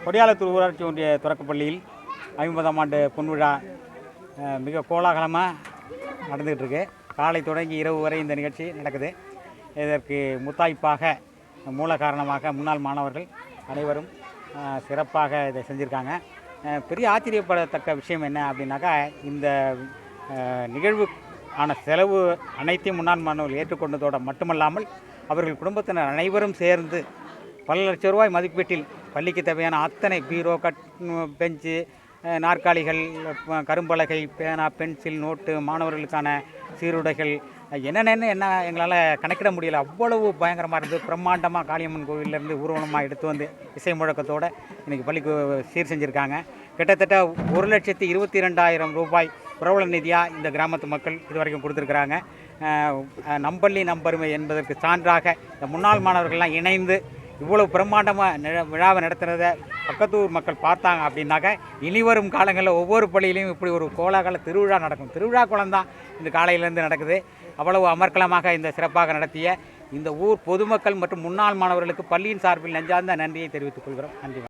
கொடியாலத்தூர் ஊராட்சி ஒன்றிய தொடக்கப்பள்ளியில் 50ஆம் ஆண்டு பொன்விழா மிக கோலாகலமாக நடந்துகிட்டு இருக்கு. காலை தொடங்கி இரவு வரை இந்த நிகழ்ச்சி நடக்குது. இதற்கு முத்தாய்ப்பாக மூல காரணமாக முன்னாள் மாணவர்கள் அனைவரும் சிறப்பாக இதை செஞ்சுருக்காங்க. பெரிய ஆச்சரியப்படத்தக்க விஷயம் என்ன அப்படின்னாக்கா, இந்த நிகழ்வு ஆன செலவு அனைத்தையும் முன்னாள் மாணவர்கள் ஏற்றுக்கொண்டதோடு மட்டுமல்லாமல் அவர்கள் குடும்பத்தினர் அனைவரும் சேர்ந்து பல லட்சம் ரூபாய் மதிப்பீட்டில் பள்ளிக்கு தேவையான அத்தனை பீரோ, பெஞ்சு, நாற்காலிகள், கரும்பலகை, பேனா, பென்சில், நோட்டு, மாணவர்களுக்கான சீருடைகள் என்ன எங்களால் கணக்கிட முடியல. அவ்வளவு பயங்கரமாக இருந்தது. பிரம்மாண்டமாக காளியம்மன் கோவிலிருந்து ஊர்வலமாக எடுத்து வந்து இசை முழக்கத்தோடு இன்றைக்கி பள்ளிக்கு சீர் செஞ்சுருக்காங்க. கிட்டத்தட்ட 1,22,000 ரூபாய் பிரபல நிதியாக இந்த கிராமத்து மக்கள் இதுவரைக்கும் கொடுத்துருக்குறாங்க. நம்பள்ளி நம்பருமை என்பதற்கு சான்றாக இந்த முன்னாள் மாணவர்கள்லாம் இணைந்து இவ்வளவு பிரம்மாண்டமாக விழாவை நடத்துகிறத பக்கத்தூர் மக்கள் பார்த்தாங்க அப்படின்னாக்க, இனிவரும் காலங்களில் ஒவ்வொரு பள்ளியிலையும் இப்படி ஒரு கோலாகல திருவிழா நடக்கும். திருவிழா குளம்தான் இந்த காலையிலேருந்து நடக்குது. அவ்வளவு அமர்க்கலமாக இந்த சிறப்பாக நடத்திய இந்த ஊர் பொதுமக்கள் மற்றும் முன்னாள் மாணவர்களுக்கு பள்ளியின் சார்பில் நெஞ்சார்ந்த நன்றியை தெரிவித்துக் கொள்கிறோம். நன்றி.